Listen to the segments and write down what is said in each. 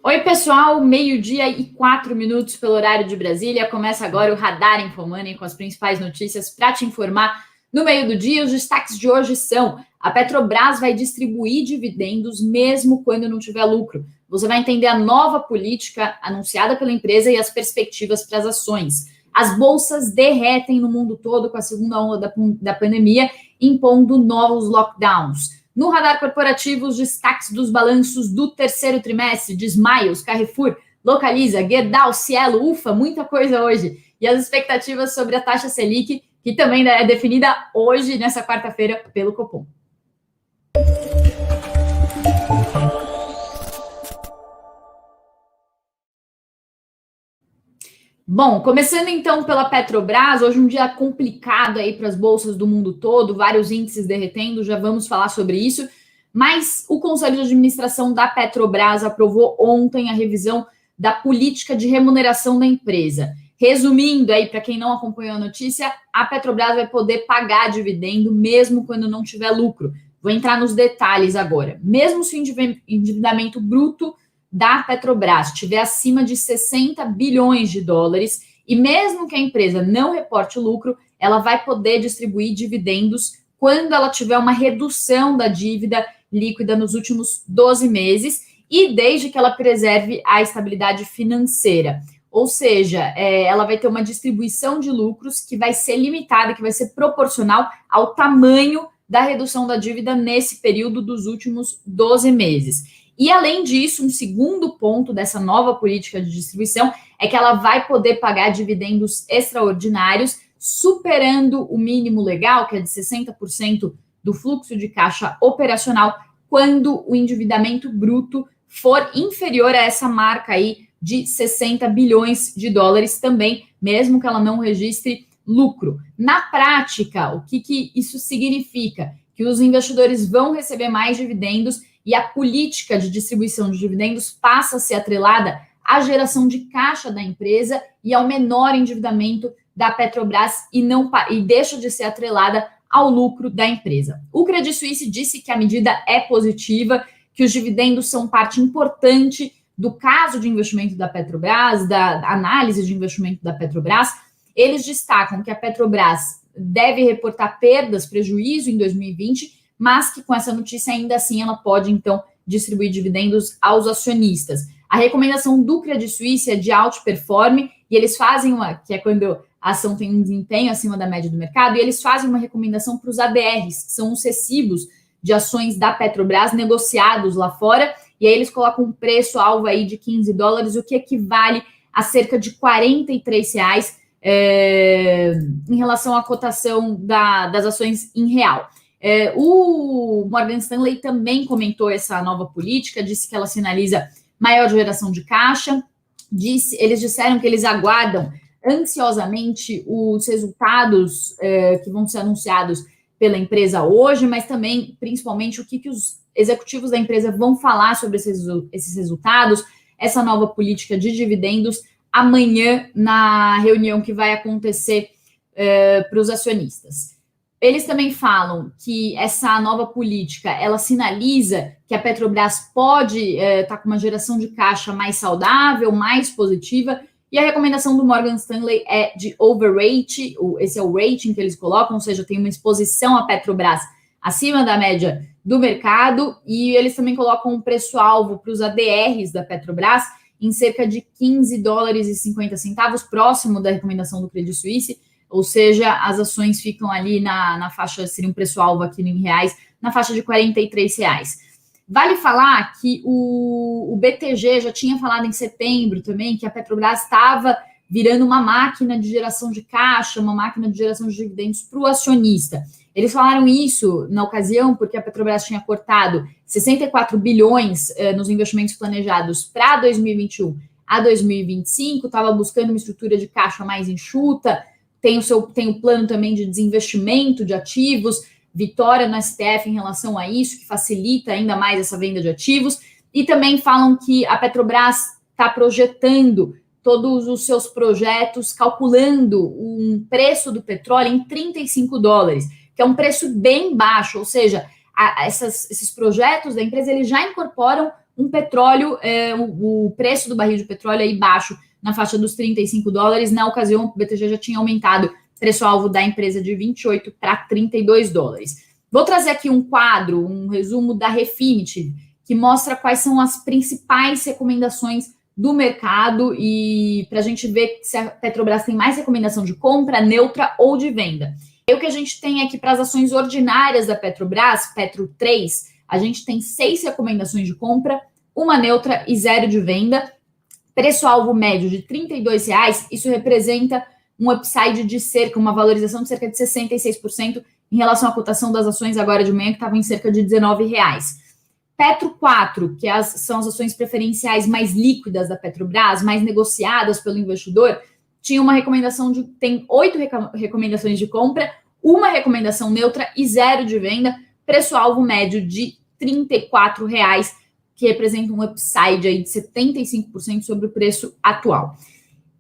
Oi, pessoal, 12h04 pelo horário de Brasília. Começa agora o Radar InfoMoney com as principais notícias para te informar no meio do dia. Os destaques de hoje são: a Petrobras vai distribuir dividendos mesmo quando não tiver lucro. Você vai entender a nova política anunciada pela empresa e as perspectivas para as ações. As bolsas derretem no mundo todo com a segunda onda da pandemia, impondo novos lockdowns. No Radar Corporativo, os destaques dos balanços do terceiro trimestre de Smiles, Carrefour, Localiza, Gerdau, Cielo, Ufa, muita coisa hoje. E as expectativas sobre a taxa Selic, que também é definida hoje, nessa quarta-feira, pelo Copom. Bom, começando então pela Petrobras, hoje um dia complicado aí para as bolsas do mundo todo, vários índices derretendo, já vamos falar sobre isso, mas o Conselho de Administração da Petrobras aprovou ontem a revisão da política de remuneração da empresa. Resumindo aí, para quem não acompanhou a notícia, a Petrobras vai poder pagar dividendo mesmo quando não tiver lucro. Vou entrar nos detalhes agora. Mesmo se o endividamento bruto da Petrobras estiver acima de 60 bilhões de dólares e mesmo que a empresa não reporte lucro, ela vai poder distribuir dividendos quando ela tiver uma redução da dívida líquida nos últimos 12 meses e desde que ela preserve a estabilidade financeira. Ou seja, ela vai ter uma distribuição de lucros que vai ser limitada, que vai ser proporcional ao tamanho da redução da dívida nesse período dos últimos 12 meses. E, além disso, um segundo ponto dessa nova política de distribuição é que ela vai poder pagar dividendos extraordinários, superando o mínimo legal, que é de 60% do fluxo de caixa operacional, quando o endividamento bruto for inferior a essa marca aí de 60 bilhões de dólares também, mesmo que ela não registre lucro. Na prática, o que isso significa? Que os investidores vão receber mais dividendos e a política de distribuição de dividendos passa a ser atrelada à geração de caixa da empresa e ao menor endividamento da Petrobras e deixa de ser atrelada ao lucro da empresa. O Credit Suisse disse que a medida é positiva, que os dividendos são parte importante do caso de investimento da Petrobras, da análise de investimento da Petrobras. Eles destacam que a Petrobras deve reportar perdas, prejuízo em 2020, mas que com essa notícia ainda assim ela pode então distribuir dividendos aos acionistas. A recomendação do Credit Suisse é de outperform e eles fazem que é quando a ação tem um desempenho acima da média do mercado, e eles fazem uma recomendação para os ADRs, que são os recibos de ações da Petrobras negociados lá fora, e aí eles colocam um preço-alvo aí de 15 dólares, o que equivale a cerca de R$43 em relação à cotação das ações em real. O Morgan Stanley também comentou essa nova política, disse que ela sinaliza maior geração de caixa, eles disseram que eles aguardam ansiosamente os resultados que vão ser anunciados pela empresa hoje, mas também, principalmente, o que os executivos da empresa vão falar sobre esses resultados, essa nova política de dividendos, amanhã, na reunião que vai acontecer para os acionistas. Eles também falam que essa nova política, ela sinaliza que a Petrobras pode estar com uma geração de caixa mais saudável, mais positiva, e a recomendação do Morgan Stanley é de overrate, esse é o rating que eles colocam, ou seja, tem uma exposição à Petrobras acima da média do mercado, e eles também colocam um preço-alvo para os ADRs da Petrobras em cerca de 15 dólares e 50 centavos, próximo da recomendação do Credit Suisse, ou seja, as ações ficam ali na faixa, seria um preço-alvo aqui em reais, na faixa de R$43. Vale falar que o BTG já tinha falado em setembro também que a Petrobras estava virando uma máquina de geração de caixa, uma máquina de geração de dividendos para o acionista. Eles falaram isso na ocasião porque a Petrobras tinha cortado 64 bilhões nos investimentos planejados para 2021 a 2025, estava buscando uma estrutura de caixa mais enxuta, tem o plano também de desinvestimento de ativos, vitória no STF em relação a isso, que facilita ainda mais essa venda de ativos, e também falam que a Petrobras está projetando todos os seus projetos, calculando um preço do petróleo em 35 dólares, que é um preço bem baixo, ou seja, esses projetos da empresa eles já incorporam um petróleo, o preço do barril de petróleo aí baixo, na faixa dos $35. Na ocasião, o BTG já tinha aumentado preço-alvo da empresa de 28 para $32. Vou trazer aqui um quadro, um resumo da Refinitiv, que mostra quais são as principais recomendações do mercado e para a gente ver se a Petrobras tem mais recomendação de compra, neutra ou de venda. E o que a gente tem aqui para as ações ordinárias da Petrobras, Petro 3, a gente tem 6 recomendações de compra, uma neutra e 0 de venda. Preço-alvo médio de R$32, isso representa um upside de uma valorização de cerca de 66% em relação à cotação das ações agora de manhã, que estavam em cerca de R$19. Petro 4, que são as ações preferenciais mais líquidas da Petrobras, mais negociadas pelo investidor, tinha uma recomendação tem 8 recomendações de compra, uma recomendação neutra e 0 de venda, preço-alvo médio de R$34, que representa um upside aí de 75% sobre o preço atual.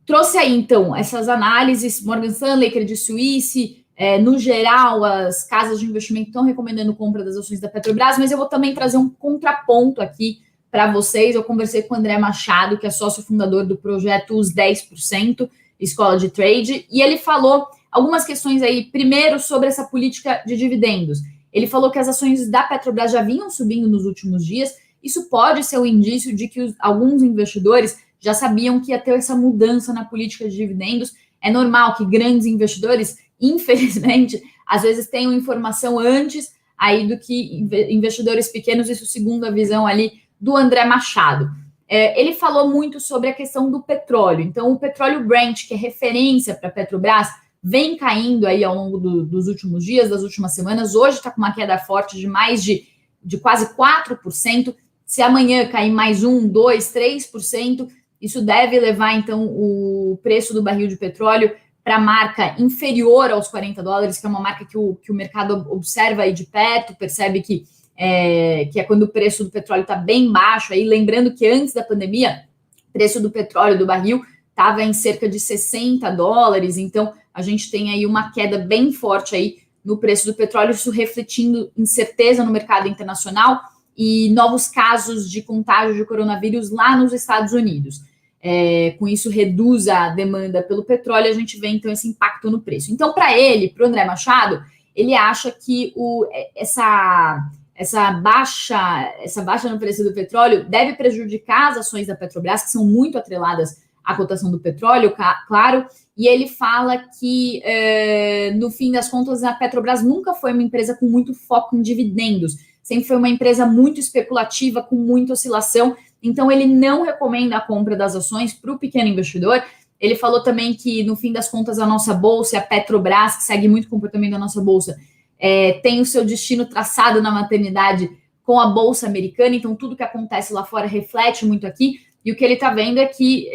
Trouxe aí, então, essas análises, Morgan Stanley, Credit Suisse, no geral, as casas de investimento estão recomendando compra das ações da Petrobras, mas eu vou também trazer um contraponto aqui para vocês. Eu conversei com o André Machado, que é sócio fundador do projeto Os 10%, Escola de Trade, e ele falou algumas questões aí, primeiro, sobre essa política de dividendos. Ele falou que as ações da Petrobras já vinham subindo nos últimos dias. Isso pode ser um indício de que alguns investidores já sabiam que ia ter essa mudança na política de dividendos. É normal que grandes investidores, infelizmente, às vezes tenham informação antes aí do que investidores pequenos, isso segundo a visão ali do André Machado. Ele falou muito sobre a questão do petróleo. Então, o petróleo Brent, que é referência para a Petrobras, vem caindo aí ao longo dos últimos dias, das últimas semanas. Hoje está com uma queda forte de mais de quase 4%. Se amanhã cair mais 1, 2, 3%, isso deve levar, então, o preço do barril de petróleo para a marca inferior aos $40, que é uma marca que o mercado observa aí de perto, percebe que é quando o preço do petróleo está bem baixo. Aí, lembrando que antes da pandemia, o preço do petróleo, do barril, estava em cerca de $60, então a gente tem aí uma queda bem forte aí no preço do petróleo, isso refletindo incerteza no mercado internacional e novos casos de contágio de coronavírus lá nos Estados Unidos. Com isso, reduz a demanda pelo petróleo, a gente vê, então, esse impacto no preço. Então, para o André Machado, ele acha que essa baixa no preço do petróleo deve prejudicar as ações da Petrobras, que são muito atreladas à cotação do petróleo, claro, e ele fala que, no fim das contas, a Petrobras nunca foi uma empresa com muito foco em dividendos, sempre foi uma empresa muito especulativa, com muita oscilação, então ele não recomenda a compra das ações para o pequeno investidor. Ele falou também que, no fim das contas, a nossa bolsa, a Petrobras, que segue muito o comportamento da nossa bolsa, tem o seu destino traçado na maternidade com a bolsa americana, então tudo que acontece lá fora reflete muito aqui, e o que ele está vendo é que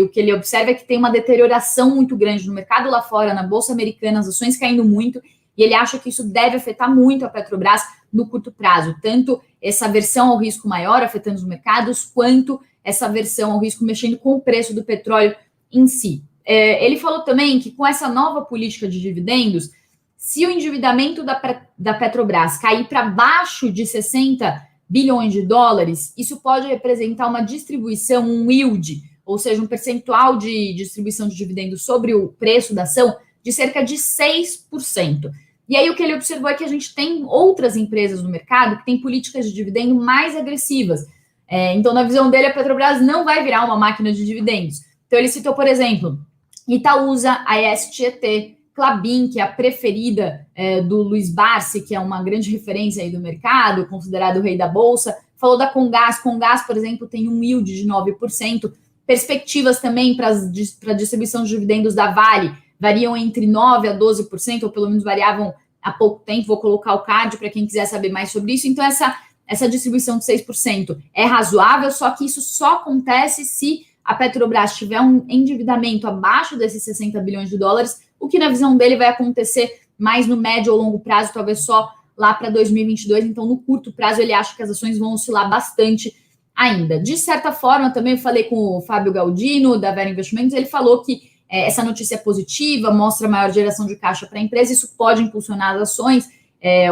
o que ele observa é que tem uma deterioração muito grande no mercado lá fora, na bolsa americana, as ações caindo muito, e ele acha que isso deve afetar muito a Petrobras no curto prazo, tanto essa aversão ao risco maior afetando os mercados, quanto essa aversão ao risco mexendo com o preço do petróleo em si. Ele falou também que com essa nova política de dividendos, se o endividamento da Petrobras cair para baixo de 60 bilhões de dólares, isso pode representar uma distribuição, um yield, ou seja, um percentual de distribuição de dividendos sobre o preço da ação de cerca de 6%. E aí o que ele observou é que a gente tem outras empresas no mercado que têm políticas de dividendo mais agressivas. Então, na visão dele, a Petrobras não vai virar uma máquina de dividendos. Então, ele citou, por exemplo, Itaúsa, AES Tietê, Klabin, que é a preferida do Luiz Barsi, que é uma grande referência aí do mercado, considerado o rei da bolsa. Falou da Comgás. Comgás, por exemplo, tem um yield de 9%. Perspectivas também para a distribuição de dividendos da Vale variam entre 9% a 12%, ou pelo menos variavam há pouco tempo. Vou colocar o card para quem quiser saber mais sobre isso. Então, essa distribuição de 6% é razoável, só que isso só acontece se a Petrobras tiver um endividamento abaixo desses 60 bilhões de dólares, o que na visão dele vai acontecer mais no médio ou longo prazo, talvez só lá para 2022. Então, no curto prazo, ele acha que as ações vão oscilar bastante ainda. De certa forma, também eu falei com o Fábio Galdino, da Vera Investimentos, ele falou que essa notícia é positiva, mostra maior geração de caixa para a empresa, isso pode impulsionar as ações,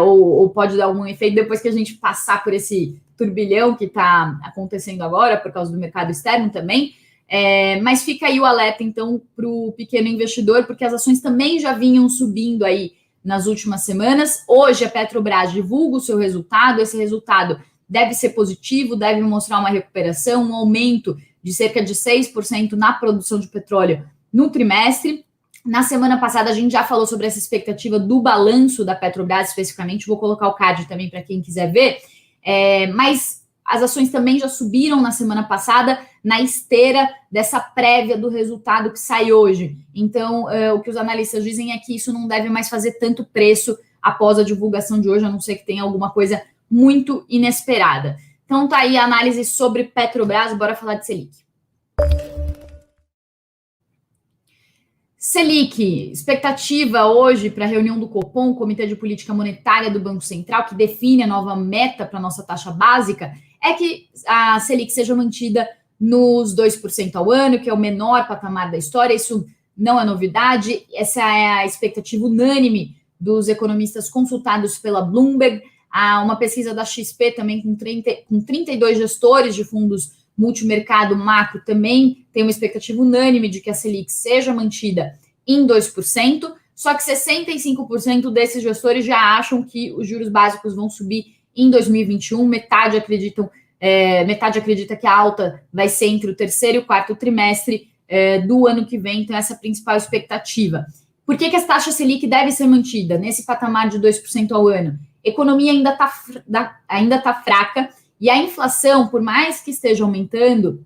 ou pode dar algum efeito depois que a gente passar por esse turbilhão que está acontecendo agora por causa do mercado externo também. Mas fica aí o alerta, então, para o pequeno investidor, porque as ações também já vinham subindo aí nas últimas semanas. Hoje a Petrobras divulga o seu resultado, esse resultado deve ser positivo, deve mostrar uma recuperação, um aumento de cerca de 6% na produção de petróleo no trimestre. Na semana passada a gente já falou sobre essa expectativa do balanço da Petrobras especificamente, vou colocar o card também para quem quiser ver, mas as ações também já subiram na semana passada na esteira dessa prévia do resultado que sai hoje. Então, o que os analistas dizem é que isso não deve mais fazer tanto preço após a divulgação de hoje, a não ser que tenha alguma coisa muito inesperada. Então, tá aí a análise sobre Petrobras, bora falar de Selic. Selic, expectativa hoje para a reunião do Copom, Comitê de Política Monetária do Banco Central, que define a nova meta para a nossa taxa básica, é que a Selic seja mantida nos 2% ao ano, que é o menor patamar da história. Isso não é novidade, essa é a expectativa unânime dos economistas consultados pela Bloomberg. Há uma pesquisa da XP também com 32 gestores de fundos multimercado macro também tem uma expectativa unânime de que a Selic seja mantida em 2%, só que 65% desses gestores já acham que os juros básicos vão subir em 2021, metade acredita que a alta vai ser entre o terceiro e o quarto trimestre do ano que vem, então essa é a principal expectativa. Por que a taxa Selic deve ser mantida nesse patamar de 2% ao ano? A economia ainda tá fraca, e a inflação, por mais que esteja aumentando,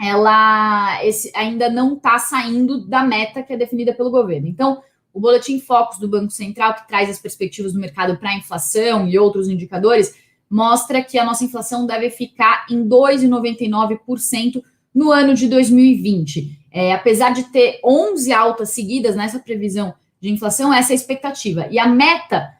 ela ainda não está saindo da meta que é definida pelo governo. Então, o Boletim Focus do Banco Central, que traz as perspectivas do mercado para a inflação e outros indicadores, mostra que a nossa inflação deve ficar em 2,99% no ano de 2020. Apesar de ter 11 altas seguidas nessa previsão de inflação, essa é a expectativa. E a meta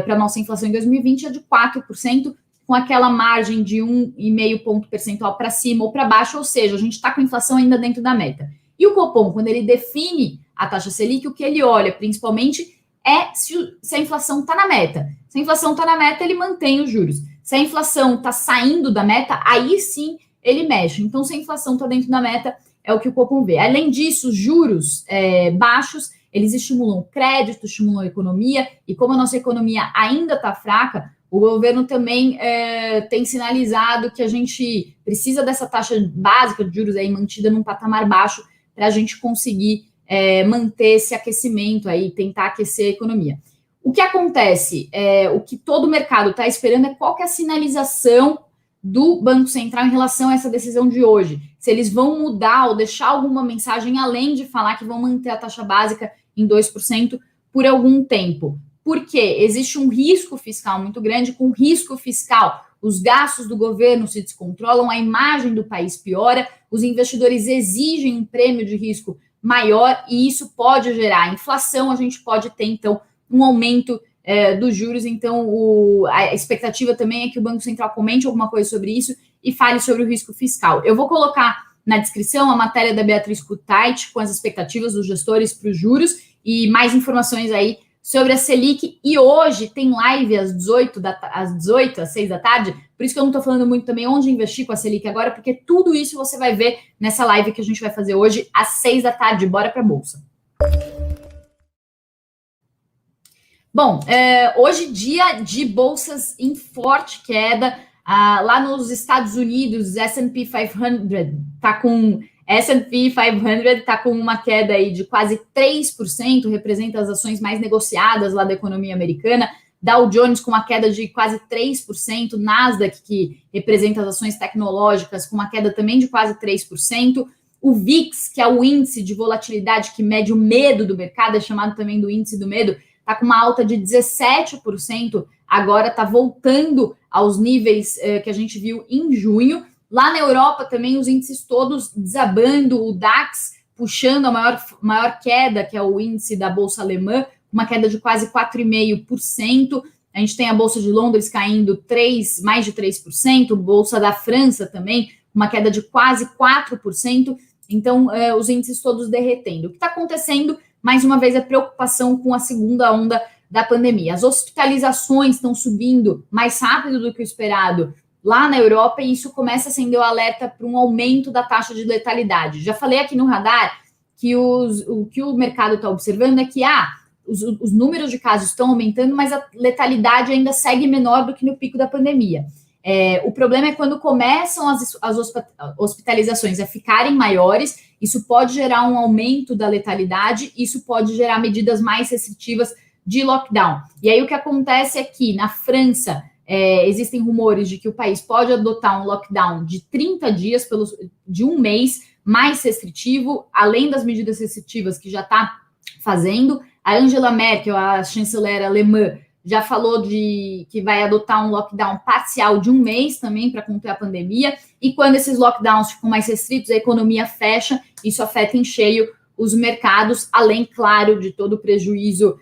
para a nossa inflação em 2020 é de 4%, com aquela margem de 1,5 ponto percentual para cima ou para baixo, ou seja, a gente está com a inflação ainda dentro da meta. E o Copom, quando ele define a taxa Selic, o que ele olha principalmente é se a inflação está na meta. Se a inflação está na meta, ele mantém os juros. Se a inflação está saindo da meta, aí sim ele mexe. Então, se a inflação está dentro da meta, é o que o Copom vê. Além disso, os juros baixos, eles estimulam o crédito, estimulam a economia, e como a nossa economia ainda está fraca, o governo também tem sinalizado que a gente precisa dessa taxa básica de juros aí mantida num patamar baixo para a gente conseguir manter esse aquecimento aí, tentar aquecer a economia. O que acontece, o que todo o mercado está esperando é qual que é a sinalização do Banco Central em relação a essa decisão de hoje. Se eles vão mudar ou deixar alguma mensagem além de falar que vão manter a taxa básica em 2% por algum tempo. Porque existe um risco fiscal muito grande. Com risco fiscal, os gastos do governo se descontrolam, a imagem do país piora, os investidores exigem um prêmio de risco maior e isso pode gerar inflação, a gente pode ter, então, um aumento dos juros. Então, a expectativa também é que o Banco Central comente alguma coisa sobre isso e fale sobre o risco fiscal. Eu vou colocar na descrição a matéria da Beatriz Kutait com as expectativas dos gestores para os juros e mais informações aí sobre a Selic. E hoje tem live às 18, às 6 da tarde, por isso que eu não estou falando muito também onde investir com a Selic agora, porque tudo isso você vai ver nessa live que a gente vai fazer hoje às 6 da tarde. Bora para a Bolsa. Bom, hoje dia de bolsas em forte queda. Lá nos Estados Unidos, S&P 500 está com uma queda aí de quase 3%, representa as ações mais negociadas lá da economia americana. Dow Jones com uma queda de quase 3%, Nasdaq, que representa as ações tecnológicas, com uma queda também de quase 3%. O VIX, que é o índice de volatilidade que mede o medo do mercado, é chamado também do índice do medo, está com uma alta de 17%, agora está voltando aos níveis que a gente viu em junho. Lá na Europa também os índices todos desabando, o DAX puxando a maior queda, que é o índice da Bolsa Alemã, uma queda de quase 4,5%. A gente tem a Bolsa de Londres caindo mais de 3%, Bolsa da França também, uma queda de quase 4%. Então, os índices todos derretendo. O que está acontecendo, mais uma vez, é preocupação com a segunda onda da pandemia. As hospitalizações estão subindo mais rápido do que o esperado lá na Europa, e isso começa a acender o alerta para um aumento da taxa de letalidade. Já falei aqui no radar que o que o mercado está observando é que os números de casos estão aumentando, mas a letalidade ainda segue menor do que no pico da pandemia. O problema é quando começam as hospitalizações a ficarem maiores, isso pode gerar um aumento da letalidade, isso pode gerar medidas mais restritivas de lockdown. E aí o que acontece é que na França existem rumores de que o país pode adotar um lockdown de 30 dias, de um mês, mais restritivo, além das medidas restritivas que já está fazendo. A Angela Merkel, a chanceler alemã, já falou que vai adotar um lockdown parcial de um mês também para conter a pandemia, e quando esses lockdowns ficam mais restritos, a economia fecha, isso afeta em cheio os mercados, além, claro, de todo o prejuízo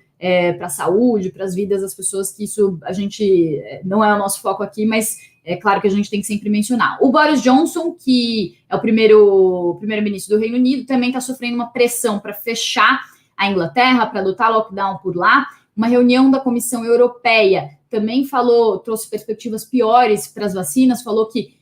para a saúde, para as vidas das pessoas, que isso a gente não é o nosso foco aqui, mas é claro que a gente tem que sempre mencionar. O Boris Johnson, que é o primeiro-ministro do Reino Unido, também está sofrendo uma pressão para fechar a Inglaterra, para adotar lockdown por lá. Uma reunião da Comissão Europeia também trouxe perspectivas piores para as vacinas, falou que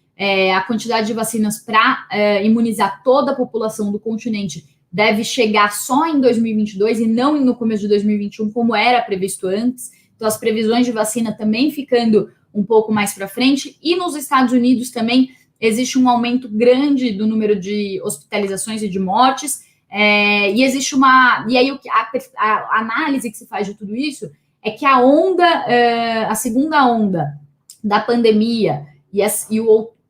a quantidade de vacinas para imunizar toda a população do continente deve chegar só em 2022 e não no começo de 2021, como era previsto antes. Então, as previsões de vacina também ficando um pouco mais para frente. E nos Estados Unidos também existe um aumento grande do número de hospitalizações e de mortes. E existe e aí a análise que se faz de tudo isso é que a segunda onda da pandemia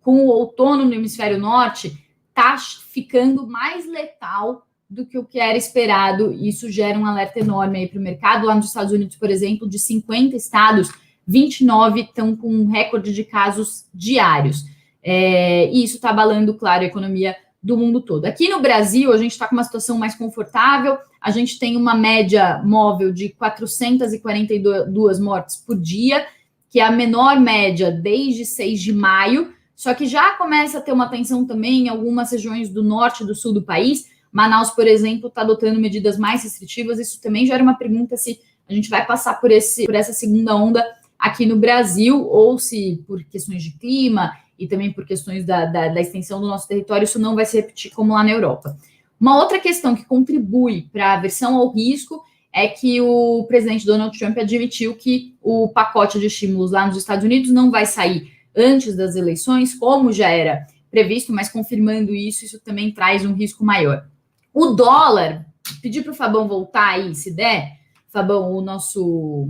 com o outono no hemisfério norte está ficando mais letal do que o que era esperado. Isso gera um alerta enorme aí para o mercado. Lá nos Estados Unidos, por exemplo, de 50 estados, 29 estão com um recorde de casos diários. E isso está abalando, claro, a economia do mundo todo. Aqui no Brasil, a gente está com uma situação mais confortável, a gente tem uma média móvel de 442 mortes por dia, que é a menor média desde 6 de maio, só que já começa a ter uma tensão também em algumas regiões do norte e do sul do país. Manaus, por exemplo, está adotando medidas mais restritivas. Isso também gera uma pergunta se a gente vai passar por essa segunda onda aqui no Brasil, ou se por questões de clima e também por questões da extensão do nosso território, isso não vai se repetir como lá na Europa. Uma outra questão que contribui para a aversão ao risco é que o presidente Donald Trump admitiu que o pacote de estímulos lá nos Estados Unidos não vai sair antes das eleições, como já era previsto, mas confirmando isso também traz um risco maior. O dólar, pedir para o Fabão voltar aí, se der, Fabão, o nosso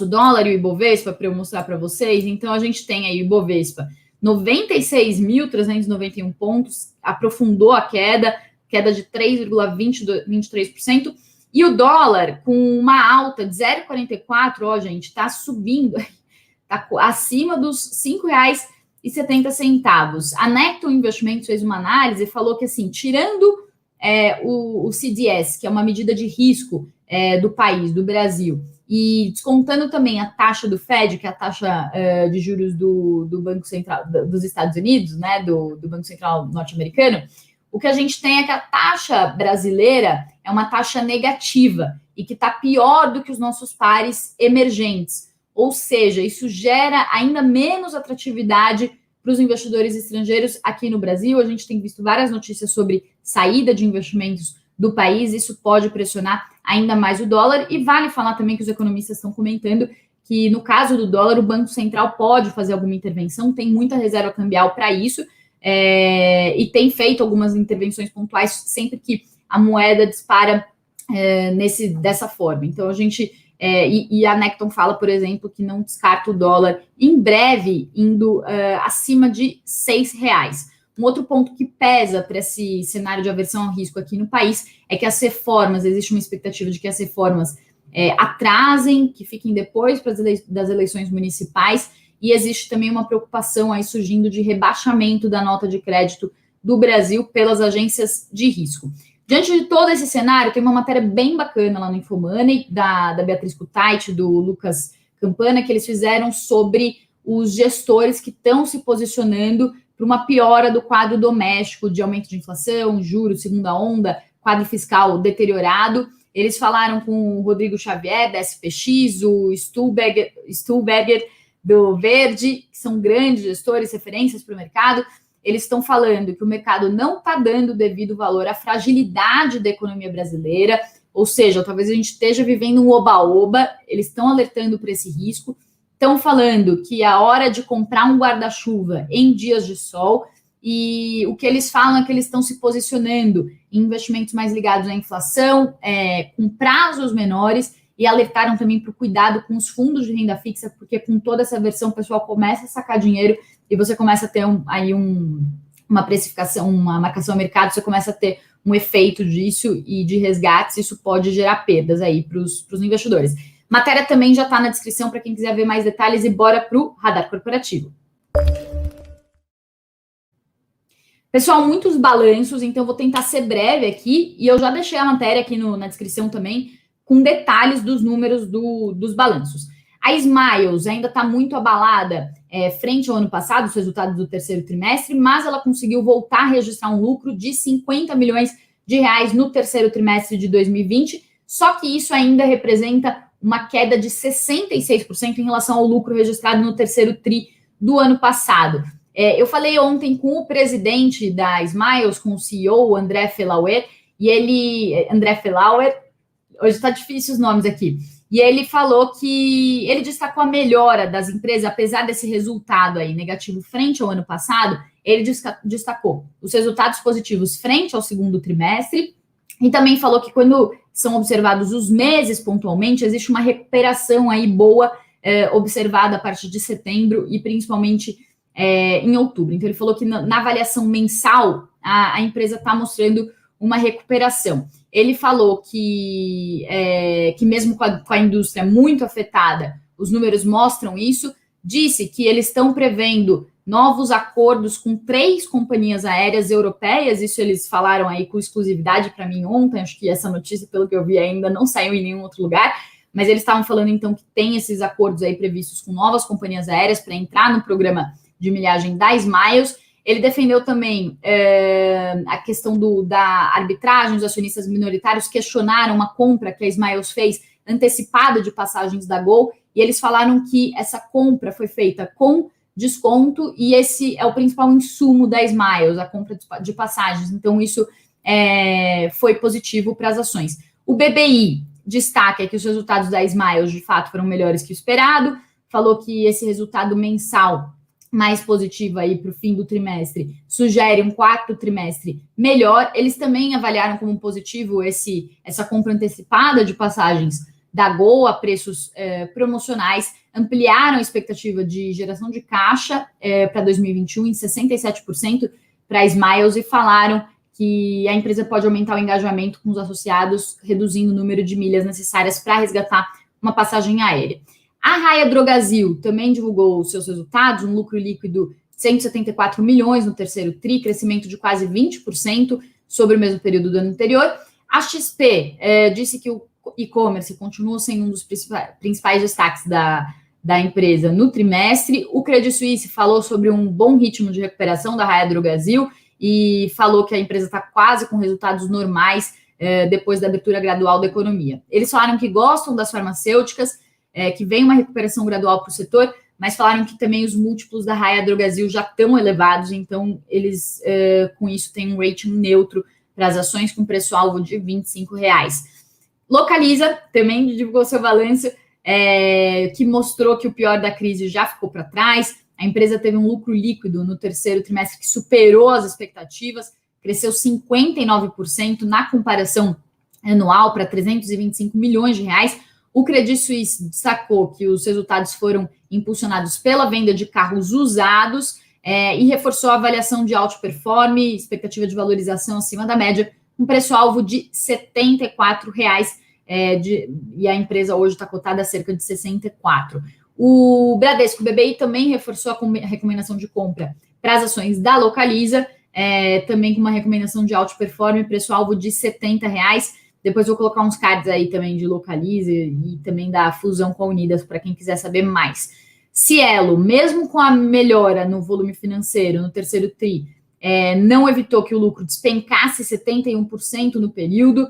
dólar e o Ibovespa, para eu mostrar para vocês. Então, a gente tem aí o Ibovespa, 96.391 pontos, aprofundou a queda de 3,23%, e o dólar com uma alta de 0,44, gente, está subindo, está acima dos R$ 5,70. A Necton Investimentos fez uma análise e falou que, assim, tirando o CDS, que é uma medida de risco do país, do Brasil, e descontando também a taxa do Fed, que é a taxa de juros do Banco Central dos Estados Unidos, né, do Banco Central norte-americano, o que a gente tem é que a taxa brasileira é uma taxa negativa e que está pior do que os nossos pares emergentes. Ou seja, isso gera ainda menos atratividade para os investidores estrangeiros aqui no Brasil. A gente tem visto várias notícias sobre saída de investimentos do país, isso pode pressionar ainda mais o dólar. E vale falar também que os economistas estão comentando que, no caso do dólar, o Banco Central pode fazer alguma intervenção, tem muita reserva cambial para isso, e tem feito algumas intervenções pontuais sempre que a moeda dispara dessa forma. Então, a gente... e a Necton fala, por exemplo, que não descarta o dólar em breve indo acima de R$ 6. Um outro ponto que pesa para esse cenário de aversão ao risco aqui no país é que existe uma expectativa de que as reformas atrasem, que fiquem depois das eleições municipais, e existe também uma preocupação aí surgindo de rebaixamento da nota de crédito do Brasil pelas agências de risco. Diante de todo esse cenário, tem uma matéria bem bacana lá no Infomoney, da Beatriz Kutait, do Lucas Campana, que eles fizeram sobre os gestores que estão se posicionando para uma piora do quadro doméstico de aumento de inflação, juros, segunda onda, quadro fiscal deteriorado. Eles falaram com o Rodrigo Xavier, da SPX, o Stuhlberger, do Verde, que são grandes gestores, referências para o mercado, eles estão falando que o mercado não está dando devido valor à fragilidade da economia brasileira, ou seja, talvez a gente esteja vivendo um oba-oba, eles estão alertando para esse risco, estão falando que a hora de comprar um guarda-chuva em dias de sol, e o que eles falam é que eles estão se posicionando em investimentos mais ligados à inflação, com prazos menores, e alertaram também para o cuidado com os fundos de renda fixa, porque com toda essa versão o pessoal começa a sacar dinheiro e você começa a ter uma precificação, uma marcação a mercado, você começa a ter um efeito disso e de resgates, isso pode gerar perdas aí para os investidores. Matéria também já está na descrição para quem quiser ver mais detalhes e bora para o Radar Corporativo. Pessoal, muitos balanços, então vou tentar ser breve aqui e eu já deixei a matéria aqui na descrição também com detalhes dos números dos balanços. A Smiles ainda está muito abalada frente ao ano passado, os resultados do terceiro trimestre, mas ela conseguiu voltar a registrar um lucro de 50 milhões de reais no terceiro trimestre de 2020, só que isso ainda representa uma queda de 66% em relação ao lucro registrado no terceiro tri do ano passado. Eu falei ontem com o presidente da Smiles, com o CEO, o André Felauer, hoje está difícil os nomes aqui, e ele falou que ele destacou a melhora das empresas, apesar desse resultado aí negativo frente ao ano passado, ele destacou os resultados positivos frente ao segundo trimestre, e também falou que quando são observados os meses pontualmente, existe uma recuperação aí boa observada a partir de setembro e principalmente em outubro. Então ele falou que na avaliação mensal a empresa está mostrando uma recuperação. Ele falou que mesmo com a indústria muito afetada, os números mostram isso. Disse que eles estão prevendo novos acordos com 3 companhias aéreas europeias. Isso eles falaram aí com exclusividade para mim ontem. Acho que essa notícia, pelo que eu vi, ainda não saiu em nenhum outro lugar. Mas eles estavam falando, então, que tem esses acordos aí previstos com novas companhias aéreas para entrar no programa de milhagem da Smiles. Ele defendeu também a questão da arbitragem. Os acionistas minoritários questionaram uma compra que a Smiles fez antecipada de passagens da Gol, e eles falaram que essa compra foi feita com desconto e esse é o principal insumo da Smiles, a compra de passagens. Então, isso foi positivo para as ações. O BBI destaca que os resultados da Smiles, de fato, foram melhores que o esperado, falou que esse resultado mensal mais positivo aí para o fim do trimestre, sugere um quarto trimestre melhor. Eles também avaliaram como positivo essa compra antecipada de passagens da Gol a preços promocionais, ampliaram a expectativa de geração de caixa para 2021 em 67% para a Smiles e falaram que a empresa pode aumentar o engajamento com os associados, reduzindo o número de milhas necessárias para resgatar uma passagem aérea. A Raia Drogasil também divulgou os seus resultados, um lucro líquido de 174 milhões no terceiro tri, crescimento de quase 20% sobre o mesmo período do ano anterior. A XP disse que o e-commerce continua sendo um dos principais destaques da empresa no trimestre. O Credit Suisse falou sobre um bom ritmo de recuperação da Raia Drogasil e falou que a empresa está quase com resultados normais depois da abertura gradual da economia. Eles falaram que gostam das farmacêuticas, que vem uma recuperação gradual para o setor, mas falaram que também os múltiplos da Raia Drogasil já estão elevados, então eles, com isso, têm um rating neutro para as ações com preço-alvo de R$ 25. Localiza também divulgou seu balanço, que mostrou que o pior da crise já ficou para trás. A empresa teve um lucro líquido no terceiro trimestre que superou as expectativas, cresceu 59% na comparação anual para 325 milhões de reais. O Credit Suisse destacou que os resultados foram impulsionados pela venda de carros usados e reforçou a avaliação de outperform, expectativa de valorização acima da média, um preço-alvo de R$ 74, e a empresa hoje está cotada a cerca de 64. O Bradesco BBI também reforçou a recomendação de compra para as ações da Localiza, também com uma recomendação de outperform, preço-alvo de R$ 70. Depois vou colocar uns cards aí também de Localiza e também da fusão com a Unidas para quem quiser saber mais. Cielo, mesmo com a melhora no volume financeiro no terceiro tri, não evitou que o lucro despencasse 71% no período,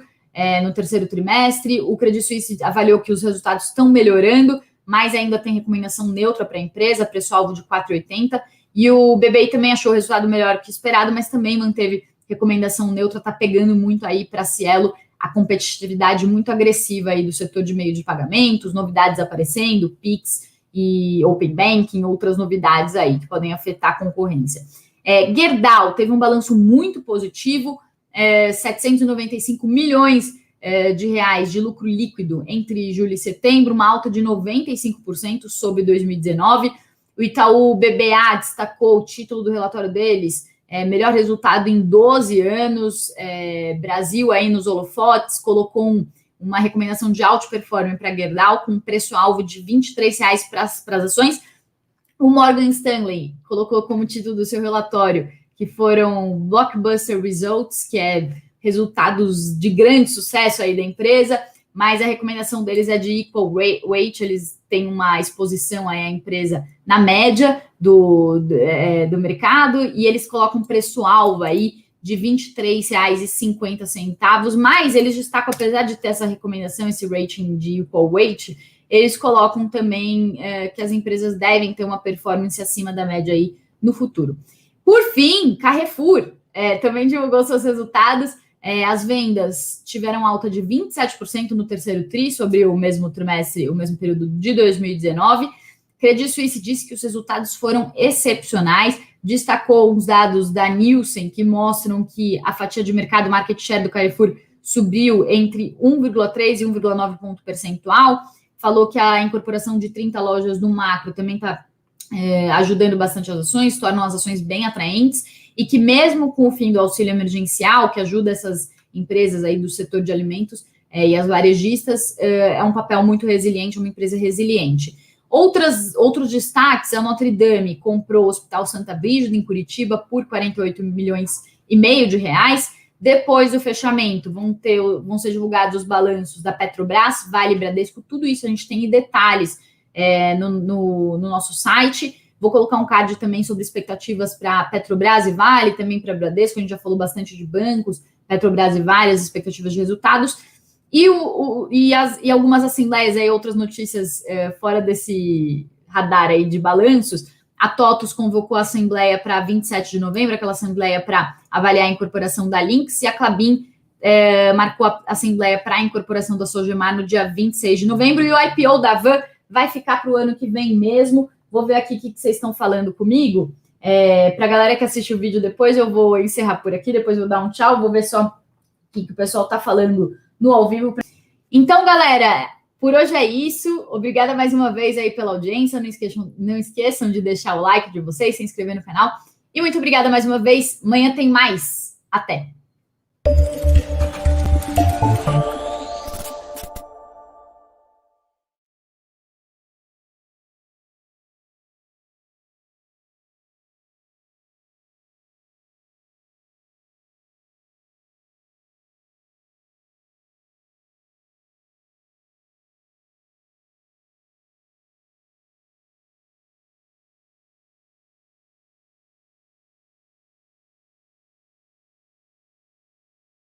no terceiro trimestre. O Credit Suisse avaliou que os resultados estão melhorando, mas ainda tem recomendação neutra para a empresa, preço-alvo de 4,80. E o BBI também achou o resultado melhor que esperado, mas também manteve recomendação neutra, está pegando muito aí para a Cielo a competitividade muito agressiva aí do setor de meio de pagamentos, novidades aparecendo, Pix e Open Banking, outras novidades aí que podem afetar a concorrência. Gerdau teve um balanço muito positivo, 795 milhões de reais de lucro líquido entre julho e setembro, uma alta de 95% sobre 2019. O Itaú BBA destacou o título do relatório deles, melhor resultado em 12 anos, Brasil aí nos holofotes, colocou uma recomendação de alta performance para a Gerdau, com preço-alvo de R$ 23,00 para as ações. O Morgan Stanley colocou como título do seu relatório que foram Blockbuster Results, que é resultados de grande sucesso aí da empresa, mas a recomendação deles é de equal weight, eles têm uma exposição aí à empresa na média do mercado, e eles colocam preço-alvo aí de R$ 23,50, mas eles destacam, apesar de ter essa recomendação, esse rating de equal weight, eles colocam também que as empresas devem ter uma performance acima da média aí no futuro. Por fim, Carrefour também divulgou seus resultados. As vendas tiveram alta de 27% no terceiro tri sobre o mesmo trimestre, o mesmo período de 2019. Credit Suisse disse que os resultados foram excepcionais, destacou os dados da Nielsen que mostram que a fatia de mercado, market share do Carrefour, subiu entre 1,3 e 1,9 ponto percentual. Falou que a incorporação de 30 lojas no macro também está ajudando bastante as ações, tornam as ações bem atraentes, e que mesmo com o fim do auxílio emergencial, que ajuda essas empresas aí do setor de alimentos e as varejistas, é um papel muito resiliente, uma empresa resiliente. Outros destaques, a Notre Dame comprou o Hospital Santa Brígida, em Curitiba, por 48,5 milhões de reais. Depois do fechamento, vão ser divulgados os balanços da Petrobras, Vale e Bradesco, tudo isso a gente tem em detalhes no nosso site. Vou colocar um card também sobre expectativas para Petrobras e Vale, também para Bradesco, a gente já falou bastante de bancos, Petrobras e Vale, as expectativas de resultados, e algumas assembleias aí, outras notícias fora desse radar aí de balanços. A TOTUS convocou a assembleia para 27 de novembro, aquela assembleia para avaliar a incorporação da Lynx, e a Klabin marcou a assembleia para a incorporação da Sogemar no dia 26 de novembro, e o IPO da Van vai ficar para o ano que vem mesmo. Vou ver aqui o que vocês estão falando comigo. Para a galera que assiste o vídeo depois, eu vou encerrar por aqui, depois eu vou dar um tchau, vou ver só o que o pessoal está falando no ao vivo. Então, galera, por hoje é isso. Obrigada mais uma vez aí pela audiência. Não esqueçam de deixar o like de vocês, se inscrever no canal. E muito obrigada mais uma vez. Amanhã tem mais. Até!